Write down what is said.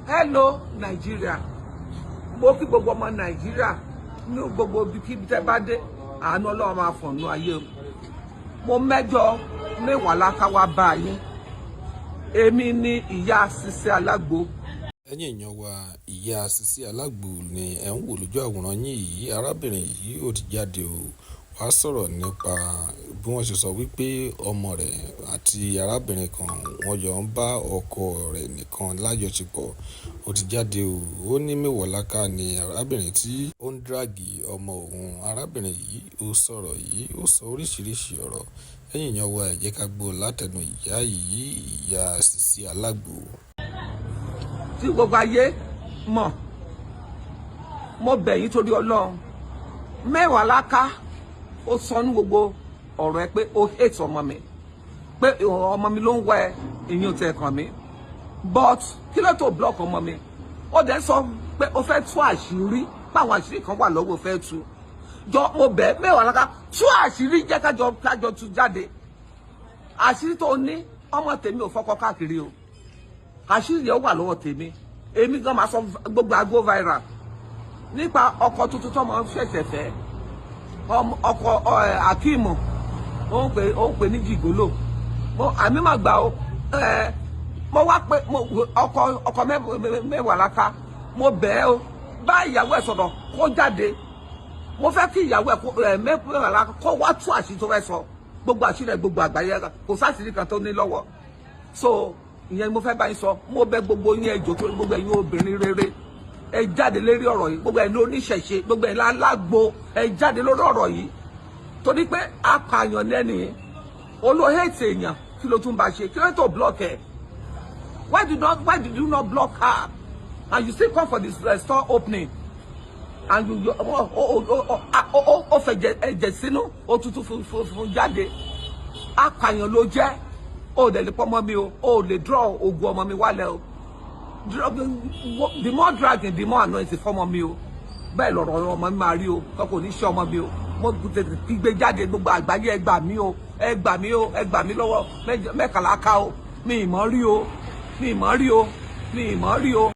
Hello Nigeria. Mo kí gbogbo ọmọ Nigeria ní gbogbo ibikíbi tẹ́ bá dé, àánú Ọlọ́run máa fọ̀nù ayé. Mo mẹ́jọ mẹ́wàá lákáwá bá yín. Èmi ni ìyá Sisi Alagbo. Ẹ̀yin èèyàn wa, ìyá Sisi Alagbo ni ẹ̀ ń wò lójú àwòrán yín yìí. Arábìnrin yìí ó ti jáde o wá sọ̀rọ̀ nípa bí wọ́n ṣe sọ wípé ọmọ rẹ̀ àti arábìnrin kan wọ́n jọ ń bá ọkọ rẹ̀ nìkan lájọṣepọ̀. Ó ti jáde o, ó ní mẹ́wọ̀láká ni arábìnrin tí ó ń dráàgì ọmọ òun. Arábìnrin yìí ó sọ̀rọ̀ yìí, ó sọ oríṣiríṣi ọ̀rọ̀. Ẹ̀yin èèyàn wa, ẹ jẹ́ ká gbọ́ látẹnu ìyá yìí, ìyá Sisi Alagbo. Tí gbogbo ayé mọ̀, mo bẹ̀ yín torí Ọlọ́run, mẹ́wàláká ó sọ ní gbogbo ọ̀rọ̀ ẹ pé ó hate ọmọ mi, pé ọmọ mi ló ń wá ẹ, ìyẹn ò tẹ̀ kàn mí. But kí ló tó block ọmọ mi? Ó dẹ̀ sọ pé ó fẹ́ tú àṣírí, báwọn àṣírí kan wà lọ́wọ́ fẹ́ tú. Jọ mo bẹ̀ mẹ́wàláká tú àṣírí, jẹ́ kájọ tú jáde. Àṣírí tó ní ọmọ tèmi ò fọ́kọ káàkiri o. Àṣírí yẹn wà lọ́wọ́ tèmi. Èmi gan máa sọ gbogbo àgbo viral nípa ọkọ tuntun tó máa ń ṣẹ̀ṣẹ̀ fẹ́. Ọkọ Akeem ó ń pè ní jìgólò. Àmì má gbà ó. Mo wá pé ọkọ mẹ́wàláká, mo bẹ̀ ẹ́ o, bá ìyàwó ẹ̀ sọ̀rọ̀ kó jáde. Mo fẹ́ kí ìyàwó ẹ̀ mẹ́wàláká kó wá tú àṣírí tó fẹ́ sọ. Gbogbo àṣírí ẹ̀ gbogbo àgbáyé kò sáṣírí kan tó ní lọ́wọ́. So ìyẹn mo fẹ́ bá yín sọ. Mo bẹ̀ gbogbo yín ẹ jọ̀ọ́ torí gbogbo ẹ̀yin obìnrin rere, ẹ jáde lérí ọ̀rọ̀ yìí. Gbogbo ẹ̀yin oníṣẹ̀ṣe, gbogbo ẹ̀yin alágbo, ẹ jáde lórí ọ̀rọ̀ yìí. Torí pé apààyàn lẹ́nìí, olóhètè èèyàn, kí ló tún bá ṣe? Kí ló tó block ẹ̀? Why did you not block her? And you still come for this store opening? And you fẹ́ ẹ̀jẹ̀ sínú, ó tútù fún jáde. Apààyàn ló jẹ́. O lè pọ́ ọmọ mi o, o lè draw ogun ọmọ mi wálẹ̀ o. The more dragging, the more anointing fọ́mọ mi o. Bẹ́ẹ̀ lọ̀rọ̀ ọmọ mi máa rí o, kọ́kọ́ ní ṣe ọmọ mi o. Mo tètè gbé jáde gbogbo àgbáyé, ẹ gbà mí o, ẹ gbà mí o, ẹ gbà mí lọ́wọ́ mẹ́kànláká o. Mi ì mọ̀ rí o, mi ì mọ̀ rí o, mi ì mọ̀ rí o.